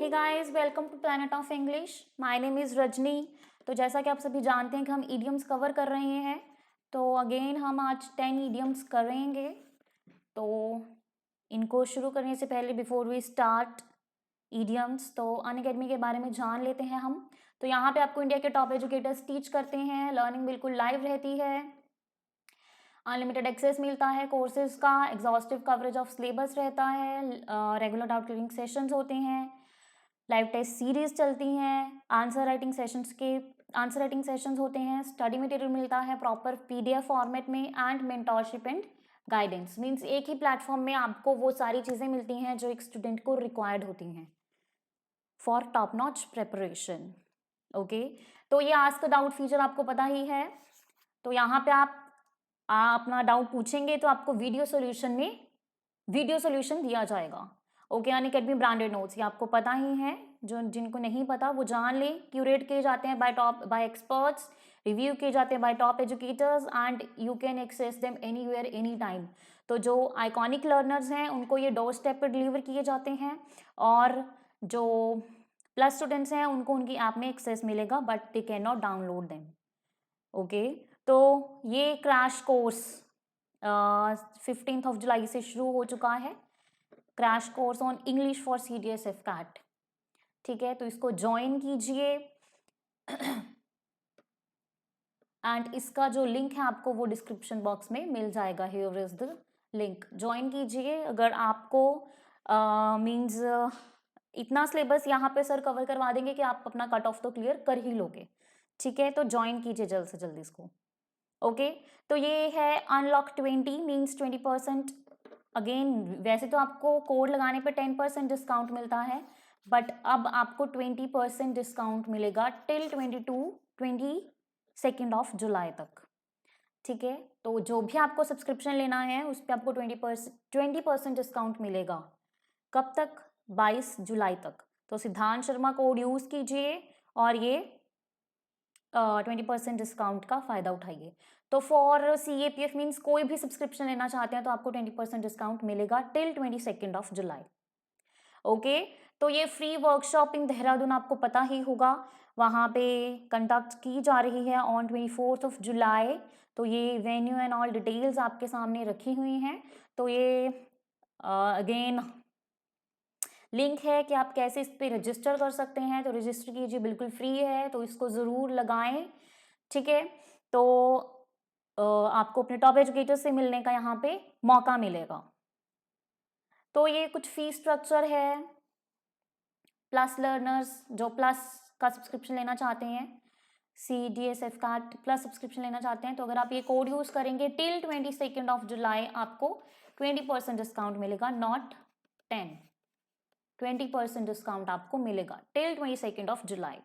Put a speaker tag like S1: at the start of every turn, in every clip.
S1: Hey guys, welcome to planet of English. My name is Rajni. तो जैसा कि आप सभी जानते हैं कि हम ईडियम्स कवर कर रहे हैं, तो अगेन हम आज 10 ईडियम्स करेंगे। तो इनको शुरू करने से पहले बिफोर वी स्टार्ट ईडियम्स, तो अनअकैडमी के बारे में जान लेते हैं हम। तो यहाँ पे आपको इंडिया के टॉप एजुकेटर्स टीच करते हैं, लर्निंग बिल्कुल लाइव रहती है, अनलिमिटेड एक्सेस मिलता है कोर्सेज का, एग्जॉस्टिव कवरेज ऑफ सिलेबस रहता है, रेगुलर डाउट क्लियरिंग सेशंस होते हैं, लाइव टेस्ट सीरीज चलती हैं, आंसर राइटिंग सेशंस होते हैं, स्टडी मटेरियल मिलता है प्रॉपर पीडीएफ फॉर्मेट में, and mentorship and guidance. Means एक ही प्लेटफॉर्म में आपको वो सारी चीज़ें मिलती हैं जो एक स्टूडेंट को रिक्वायर्ड होती हैं for top notch preparation. Okay, तो ये आस्क डाउट फीचर आपको पता ही है। तो यहाँ पे आप अपना डाउट पूछेंगे तो आपको वीडियो सोल्यूशन दिया जाएगा। ओके, अनअकैडमी ब्रांडेड नोट्स ये आपको पता ही है, जो जिनको नहीं पता वो जान ले। क्यूरेट किए जाते हैं बाय एक्सपर्ट्स, रिव्यू किए जाते हैं by top educators, and you can access them anywhere any time. तो जो आइकॉनिक लर्नर्स हैं उनको ये डोर स्टेप पर डिलीवर किए जाते हैं, और जो प्लस स्टूडेंट्स हैं उनको उनकी ऐप में एक्सेस मिलेगा, but they can not download them. Okay, तो ये क्रैश कोर्स 15 जुलाई से शुरू हो चुका है, crash course on English for CDSF CAT. ठीक है, तो इसको ज्वाइन कीजिए एंड इसका जो लिंक है आपको वो डिस्क्रिप्शन बॉक्स में मिल जाएगा। Here is the link, join कीजिए। अगर आपको मींस इतना सिलेबस यहाँ पे सर कवर करवा देंगे कि आप अपना कट ऑफ तो क्लियर कर ही लोगे। ठीक है, तो ज्वाइन कीजिए जल्द से जल्द इसको। ओके, तो ये है अनलॉक 20 मीन्स 20%। अगेन वैसे तो आपको कोड लगाने पे 10% डिस्काउंट मिलता है, बट अब आपको 20% डिस्काउंट मिलेगा टिल 22 जुलाई तक। ठीक है, तो जो भी आपको सब्सक्रिप्शन लेना है उस पर आपको 20% डिस्काउंट मिलेगा। कब तक? 22 जुलाई तक। तो सिद्धांत शर्मा कोड यूज़ कीजिए और ये 20% डिस्काउंट का फ़ायदा उठाइए। तो फॉर CAPF मीन्स कोई भी सब्सक्रिप्शन लेना चाहते हैं तो आपको 20% डिस्काउंट मिलेगा टिल 22 जुलाई। ओके, तो ये फ्री वर्कशॉप इन देहरादून आपको पता ही होगा, वहाँ पे कंडक्ट की जा रही है ऑन 24 जुलाई। तो ये वेन्यू एंड ऑल डिटेल्स आपके सामने रखी हुई हैं। तो ये अगेन लिंक है कि आप कैसे इस पर रजिस्टर कर सकते हैं। तो रजिस्टर कीजिए, बिल्कुल फ्री है, तो इसको ज़रूर लगाएं। ठीक है, तो आपको अपने टॉप एजुकेटर से मिलने का यहाँ पे मौका मिलेगा। तो ये कुछ फीस स्ट्रक्चर है। प्लस लर्नर्स जो प्लस का सब्सक्रिप्शन लेना चाहते हैं, CDSF का प्लस सब्सक्रिप्शन लेना चाहते हैं, तो अगर आप ये कोड यूज़ करेंगे टिल 22 जुलाई आपको 20% डिस्काउंट मिलेगा, नॉट 10। 20% डिस्काउंट आपको मिलेगा टिल 22 जुलाई।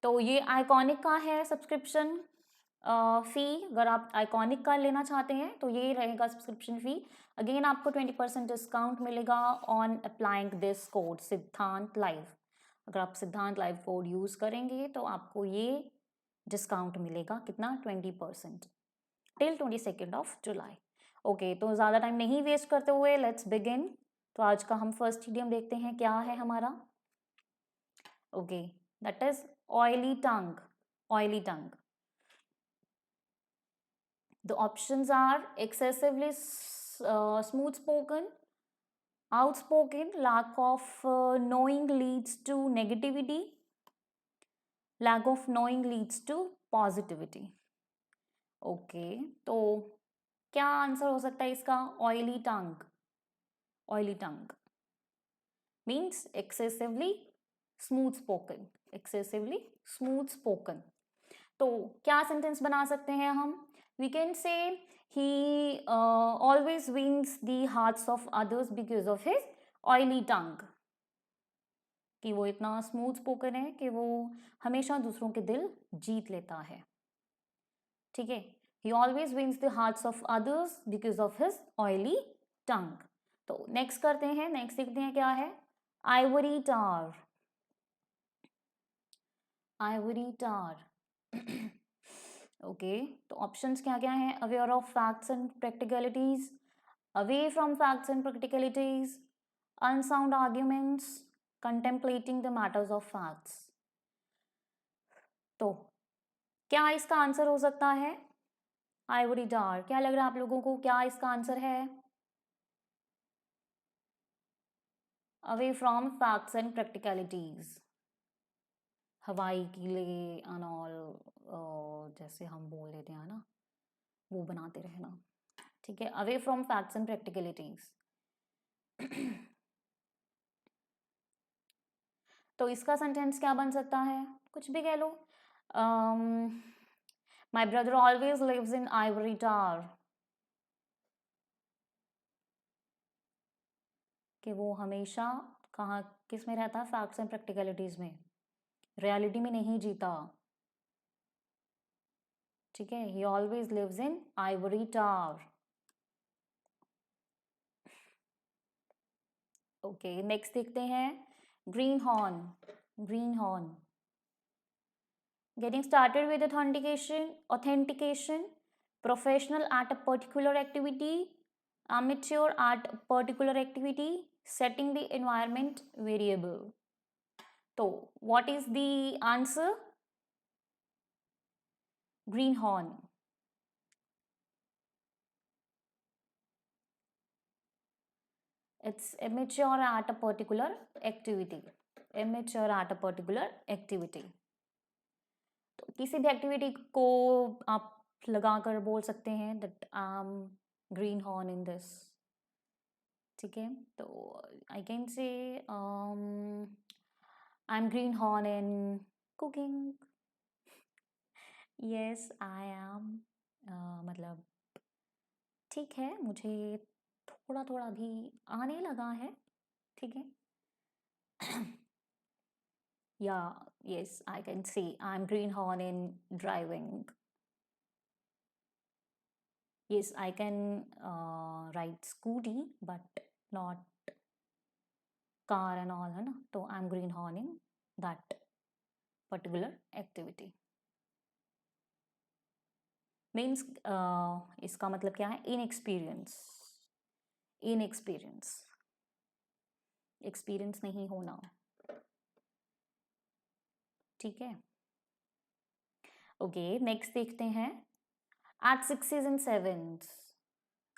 S1: तो ये आइकॉनिक का है सब्सक्रिप्शन फ़ी। अगर आप आइकॉनिक का लेना चाहते हैं तो ये रहेगा सब्सक्रिप्शन फ़ी। अगेन आपको 20% डिस्काउंट मिलेगा ऑन अप्लाइंग दिस कोड सिद्धांत लाइव। अगर आप सिद्धांत लाइव कोड यूज़ करेंगे तो आपको ये डिस्काउंट मिलेगा, कितना? 20% टिल 22 जुलाई। ओके, तो ज़्यादा टाइम नहीं वेस्ट करते हुए लेट्स बिगिन। तो आज का हम फर्स्ट इडियम देखते हैं, क्या है हमारा। Okay, that is oily tongue. Oily tongue, the options are excessively smooth spoken, outspoken, lack of knowing leads to negativity, lack of knowing leads to positivity. Okay, तो क्या आंसर हो सकता है इसका? Oily tongue. Oily tongue means excessively smooth spoken, excessively smooth spoken. तो क्या sentence बना सकते हैं हम? We can say he always wins the hearts of others because of his oily tongue, कि वो इतना स्मूथ स्पोकन है कि वो हमेशा दूसरों के दिल जीत लेता है। ठीक है, he always wins the hearts of others because of his oily tongue. तो नेक्स्ट करते हैं, नेक्स्ट देखते हैं क्या है। Ivory tower. Ivory tower okay, तो ऑप्शंस क्या क्या हैं? Aware of facts and practicalities, away from facts and practicalities, unsound arguments, contemplating the matters of facts. तो क्या इसका आंसर हो सकता है? Ivory tower. क्या लग रहा है आप लोगों को, क्या इसका आंसर है? Away from facts and practicalities, हवाई किले एंड ऑल, जैसे हम बोल लेते हैं ना, वो बनाते रहना। ठीक है, away from facts and practicalities. तो इसका सेंटेंस क्या बन सकता है? कुछ भी कह लो। My brother always lives in ivory tower, कि वो हमेशा कहाँ, किस में रहता है? फैक्ट्स एंड प्रैक्टिकलिटीज में, रियलिटी में नहीं जीता। ठीक है, he always lives in ivory tower. Okay, next देखते हैं greenhorn. Greenhorn, getting started with authentication, professional at a particular activity, amateur at a particular activity, setting the environment variable. So what is the answer? Greenhorn. It's amateur at a particular activity. Amateur at a particular activity. तो किसी भी activity को आप लगाकर बोल सकते हैं that I am green horn in this. ठीक है, तो I can say I am green horn in cooking. Yes I am, मतलब ठीक है, मुझे थोड़ा थोड़ा भी आने लगा है। ठीक है, या yes I can say I am green horn in driving. Yes, I can ride scooty, but not car and all, है ना? तो I'm greenhorning that particular activity. Means इसका मतलब क्या है? Inexperience. Inexperience. Experience नहीं होना। ठीक है? Okay, next देखते हैं at 6s and 7s.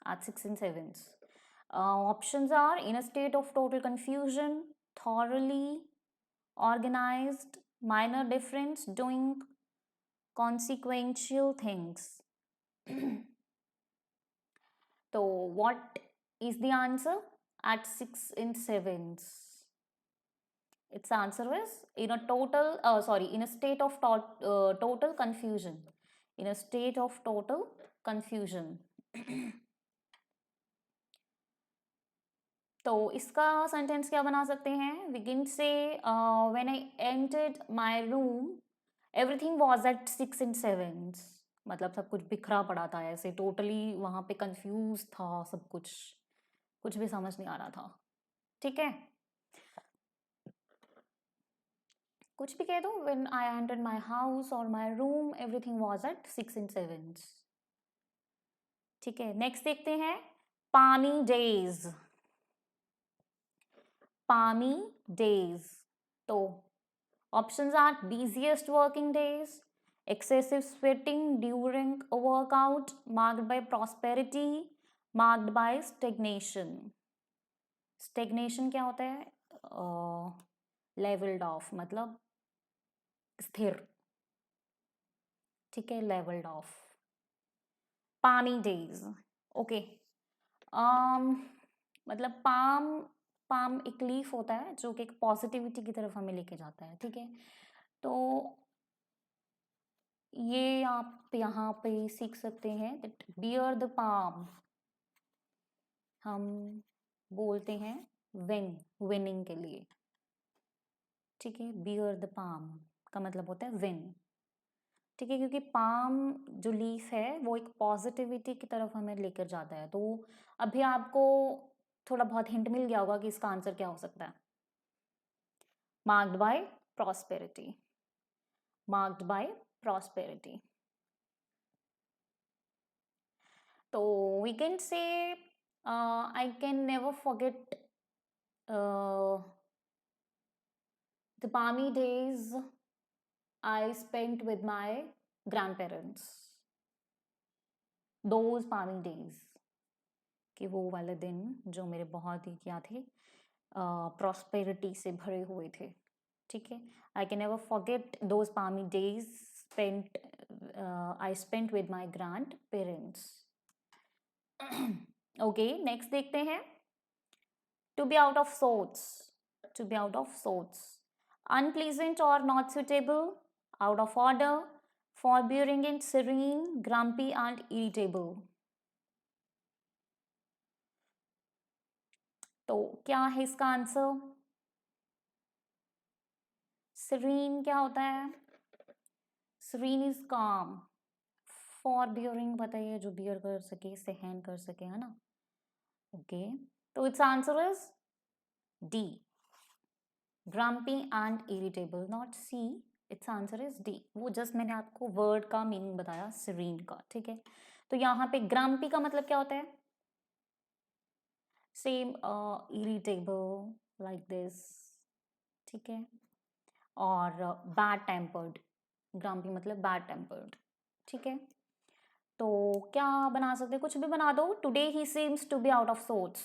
S1: At 6 and 7s. Options are in a state of total confusion, thoroughly organized, minor difference, doing consequential things. So what is the answer at 6 and 7s? Its answer is in a total, in a state of total confusion. In a state of total confusion. तो इसका sentence क्या बना सकते हैं? We can say when I entered my room everything was at 6 and 7s। मतलब सब कुछ बिखरा पड़ा था, ऐसे टोटली वहाँ पे कंफ्यूज था सब कुछ, कुछ भी समझ नहीं आ रहा था। ठीक है, कुछ भी कह दो, when I entered my house और my room everything was at 6 and 7s। ठीक है, नेक्स्ट देखते हैं पानी डेज। पानी डेज, तो options are busiest working days, excessive sweating during a workout, marked by prosperity, marked by stagnation. Stagnation क्या होता है? leveled off, मतलब स्थिर। ठीक है, leveled off। पानी डेज, ओके। मतलब पाम, पाम एक लीफ होता है जो कि एक पॉजिटिविटी की तरफ हमें लेके जाता है। ठीक है, तो ये आप यहाँ पे सीख सकते हैं दैट बियर द पाम हम बोलते हैं विन, विनिंग के लिए। ठीक है, बियर द पाम का मतलब होता है विन। ठीक है, क्योंकि पाम जो लीफ है वो एक पॉजिटिविटी की तरफ हमें लेकर जाता है। तो अभी आपको थोड़ा बहुत हिंट मिल गया होगा कि इसका आंसर क्या हो सकता है। Marked by prosperity, marked by prosperity. तो we can say I can never forget The palmy days I spent with my grandparents. Those palmy days, कि वो वाले दिन जो मेरे बहुत ही क्या थे, प्रॉस्पेरिटी से भरे हुए थे. ठीक है, I can never forget those palmy days I spent with my grandparents. Okay, next देखते हैं. To be out of sorts. To be out of sorts. Unpleasant or not suitable, out of order, forbearing and serene, grumpy and irritable. तो क्या है इसका answer? serene क्या होता है? serene is calm. forbearing बताइए, जो बियर कर सके, सहन कर सके, है ना? ओके, तो it's answer is D, grumpy and irritable, not C. It's answer is D. वो जस्ट मैंने आपको वर्ड का मीनिंग बताया serene का. ठीक है, तो यहाँ पे grumpy का मतलब क्या होता है? Same irritable like this. ठीक है, और बैड टेम्पर्ड, grumpy मतलब बैड टेम्पर्ड. ठीक है, तो क्या बना सकते हैं? कुछ भी बना दो. Today he seems to be out of sorts.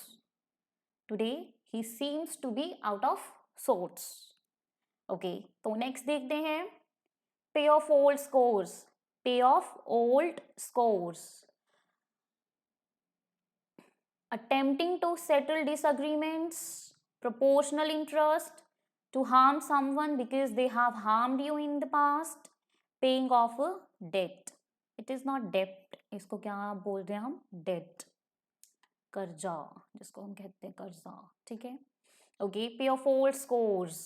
S1: Today he seems to be out of sorts. Okay, तो नेक्स्ट देखते हैं. Pay off old scores. Pay off old scores. Attempting to settle disagreements, proportional interest, to harm someone because they have harmed you in the past, paying off a debt. It is not debt, इसको क्या बोल रहे हैं हम? debt, कर्जा, जिसको हम कहते हैं कर्जा. ठीक है, ओके. पे ऑफ ओल्ड स्कोर्स,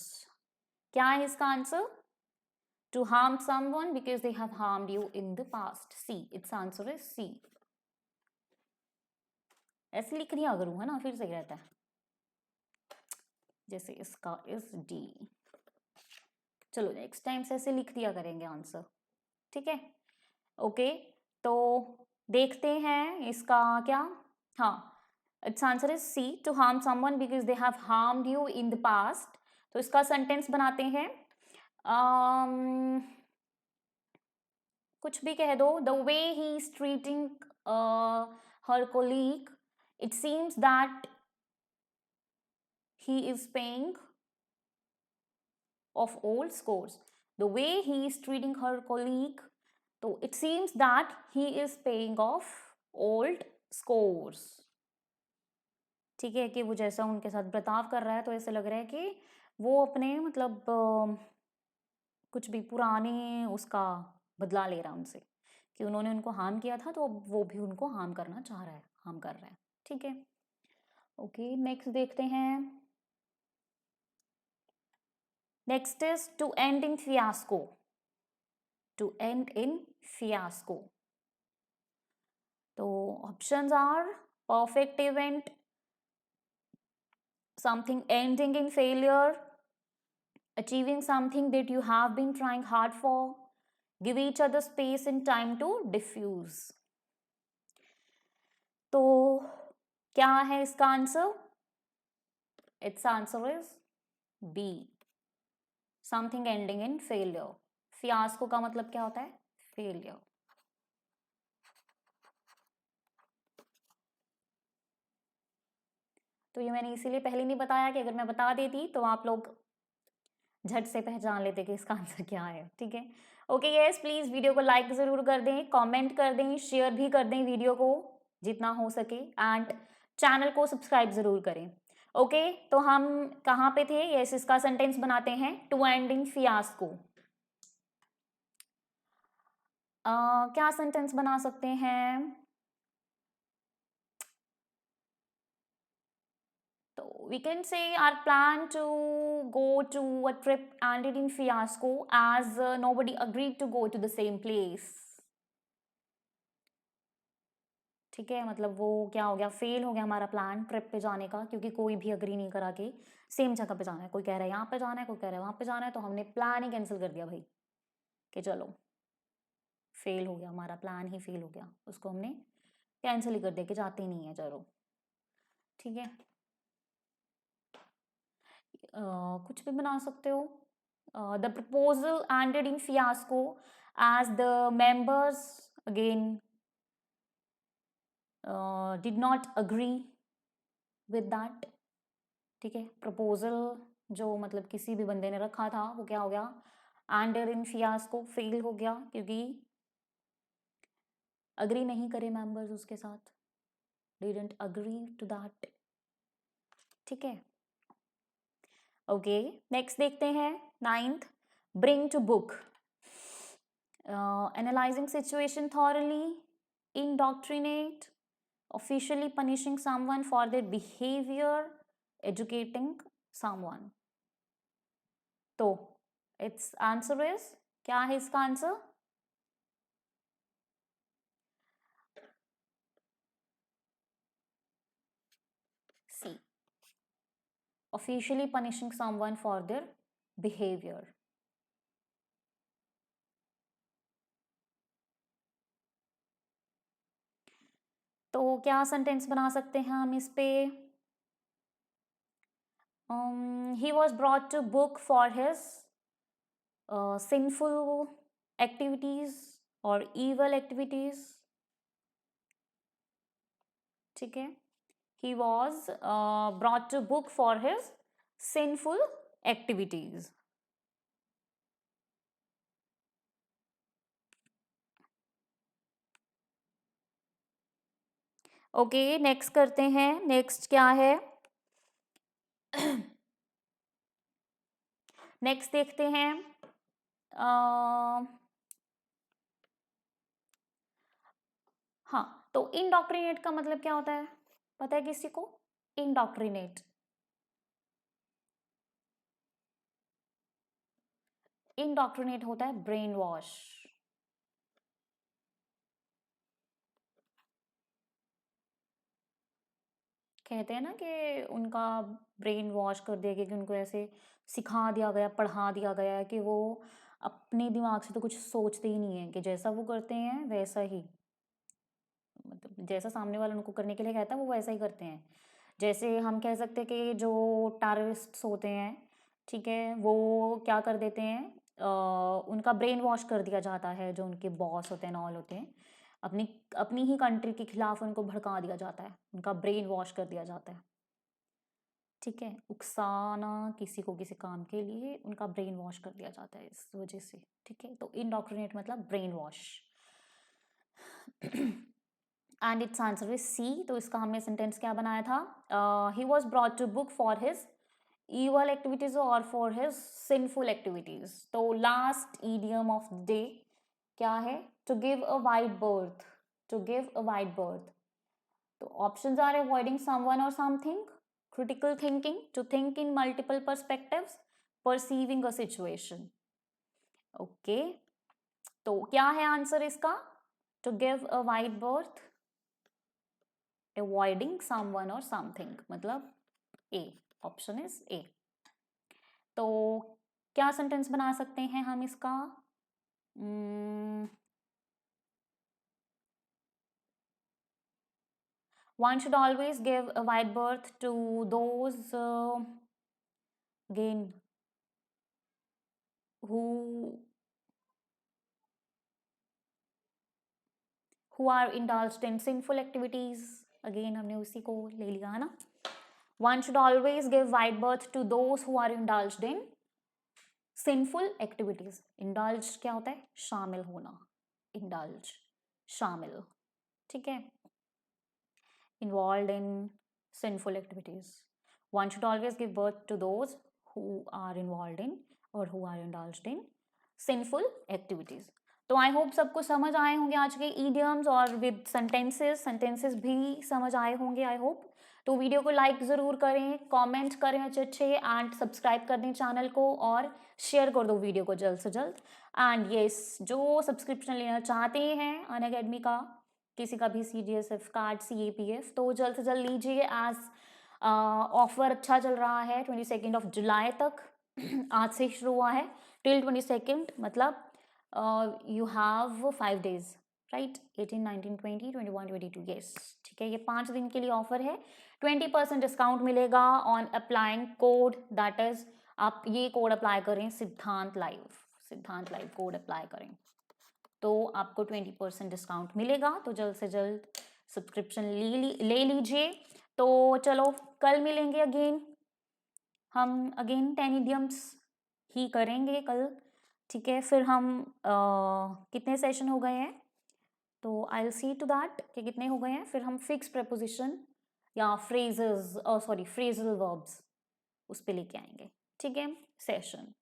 S1: क्या है इसका answer? To harm someone because they have harmed you in the past. C, its answer is C. ऐसे लिख दिया करूँ, है ना, फिर सही रहता है. जैसे इसका इज डी. चलो नेक्स्ट टाइम से ऐसे लिख दिया करेंगे आंसर. ठीक है, ओके. तो देखते हैं इसका क्या. हाँ, it's answer is C, to harm someone because they have harmed you in the past. तो इसका सेंटेंस बनाते हैं. कुछ भी कह दो. The way he is treating her colleague, it seems that he is paying of old scores. The way he is treating her colleague, so it seems that he is paying off old scores. ठीक है, कि वो जैसा उनके साथ बर्ताव कर रहा है, तो ऐसे लग रहा है कि वो अपने मतलब कुछ भी पुराने उसका बदला ले रहा है उनसे, कि उन्होंने उनको हार्म किया था, तो अब वो भी उनको हार्म करना चाह रहा है, हार्म कर रहा है. ठीक है, ओके. नेक्स्ट देखते हैं. Next is to end in fiasco. To end in fiasco. तो options are perfect event, something ending in failure, achieving something that you have been trying hard for, give each other space and time to diffuse. तो क्या है इसका answer? It's answer is B, something ending in failure. Fiasco का मतलब क्या होता है? Failure. तो ये मैंने इसीलिए पहले नहीं बताया कि अगर मैं बता देती तो आप लोग झट से पहचान लेते कि इसका आंसर क्या है. ठीक है, ओके. यस, प्लीज वीडियो को लाइक जरूर कर दें, कमेंट कर दें, शेयर भी कर दें वीडियो को जितना हो सके, एंड चैनल को सब्सक्राइब जरूर करें. ओके, तो हम कहाँ पे थे? यस, इसका सेंटेंस बनाते हैं. To end in fiasco. क्या सेंटेंस बना सकते हैं? तो we can say our plan to go to a trip ended in fiasco as nobody agreed to go to the same place. ठीक है, मतलब वो क्या हो गया? फेल हो गया हमारा प्लान ट्रिप पे जाने का, क्योंकि कोई भी अग्री नहीं करा के सेम जगह पे जाना है. कोई कह रहा है यहाँ पे जाना है, कोई कह रहा है वहाँ पे जाना है, तो हमने प्लान ही कैंसिल कर दिया भाई, कि चलो फेल हो गया हमारा प्लान, ही फेल हो गया, उसको हमने कैंसिल ही कर दिया कि जाते ही नहीं है, चलो. ठीक है, कुछ भी बना सकते हो. The proposal ended in fiasco as the members again did not agree with that. ठीक है, प्रपोजल जो मतलब किसी भी बंदे ने रखा था वो क्या हो गया, एंडेड इन फियास्को, फेल हो गया क्योंकि अग्री नहीं करे मेंबर्स उसके साथ, डिडंट अग्री टू दैट. ठीक है, ओके. नेक्स्ट देखते हैं 9th, bring to book. Analyzing situation thoroughly, indoctrinate, officially punishing someone for their behavior, educating someone. तो its answer is, क्या है इसका answer? C, officially punishing someone for their behavior. तो क्या सेंटेंस बना सकते हैं हम इस पे? He was brought to book for his sinful activities or evil activities. ठीक है, he was brought to book for his sinful activities. Okay, next करते हैं. नेक्स्ट क्या है? नेक्स्ट देखते हैं. हाँ, तो इंडॉक्ट्रिनेट का मतलब क्या होता है, पता है किसी को? इंडॉक्ट्रिनेट, इंडॉक्ट्रिनेट होता है ब्रेन वॉश. कहते हैं ना कि उनका ब्रेन वॉश कर दिया गया, कि उनको ऐसे सिखा दिया गया, पढ़ा दिया गया है कि वो अपने दिमाग से तो कुछ सोचते ही नहीं है, कि जैसा वो करते हैं वैसा ही, मतलब जैसा सामने वाला उनको करने के लिए कहता है वो वैसा ही करते हैं. जैसे हम कह सकते हैं कि जो टेररिस्ट्स होते हैं, ठीक है, वो क्या कर देते हैं, उनका ब्रेन वॉश कर दिया जाता है, जो उनके बॉस होते हैं, ऑल होते हैं, अपनी अपनी ही कंट्री के खिलाफ उनको भड़का दिया जाता है, उनका ब्रेन वॉश कर दिया जाता है. ठीक है, उकसाना किसी को किसी काम के लिए, उनका ब्रेन वॉश कर दिया जाता है इस वजह से. ठीक है, तो इंडॉक्ट्रिनेट मतलब brain wash. And it's answer is C. तो इसका हमने सेंटेंस क्या बनाया था? He was brought to book for his evil activities or for his sinful activities. तो last idiom of the day क्या है? To give a wide berth. To give a wide berth. तो options are avoiding someone or something, critical thinking, to think in multiple perspectives, perceiving a situation. Okay, तो क्या है answer इसका? To give a wide berth, avoiding someone or something, मतलब A. Option is a. तो क्या sentence बना सकते हैं हम इसका? One should always give a wide berth to those again who are indulged in sinful activities. Again हमने उसी को ले लिया है ना. One should always give wide berth to those who are indulged in sinful activities. Indulge क्या होता है? शामिल होना. Indulge, शामिल. ठीक है, involved in sinful activities. One should always give birth to those who are involved in or who are indulged in sinful activities. तो I hope सबको समझ आए होंगे आज के idioms और विद सेंटेंसेस भी समझ आए होंगे आई होप. तो वीडियो को लाइक ज़रूर करें, कमेंट करें अच्छे एंड सब्सक्राइब कर दें चैनल को और शेयर कर दो वीडियो को जल्द से जल्द. एंड येस, जो सब्सक्रिप्शन लेना चाहते हैं अनअकैडमी का, किसी का भी CGSF कार्ड, CAPF, तो जल्द से जल्द लीजिए. एज ऑफर अच्छा चल रहा है 22 जुलाई तक. आज से शुरू हुआ है टिल 22, मतलब you have 5 days, right? 18, 19, 20, 21, 22, yes. ठीक है, ये 5 दिन के लिए ऑफर है. 20% डिस्काउंट मिलेगा on applying code that is आप ये कोड अप्लाई करें, सिद्धांत लाइव कोड अप्लाई करें तो आपको 20% डिस्काउंट मिलेगा। तो जल्द से जल्द सब्सक्रिप्शन ले लीजिए। तो चलो कल मिलेंगे अगेन, हम अगेन 10 इडियम्स ही करेंगे कल, ठीक है। फिर हम कितने सेशन हो गए हैं, तो I will see to that कि कितने हो गए हैं। फिर हम फिक्स प्रपोजिशन या फ्रेजल वर्ब्स उस पे लेके आएंगे, ठीक है, सेशन।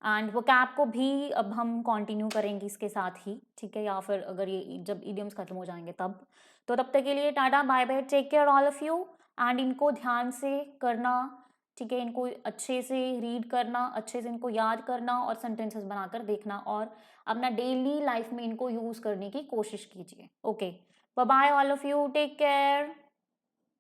S1: एंड वोकैब को भी अब हम कंटिन्यू करेंगे इसके साथ ही, ठीक है, या फिर अगर ये जब इडियम्स खत्म हो जाएंगे तब। तो तब तक के लिए tata bye bye, take care all of you. And इनको ध्यान से करना, ठीक है, इनको अच्छे से रीड करना, अच्छे से इनको याद करना और सेंटेंसेस बनाकर देखना और अपना डेली लाइफ में इनको यूज करने की कोशिश कीजिए। Okay, bye bye all of you, take care.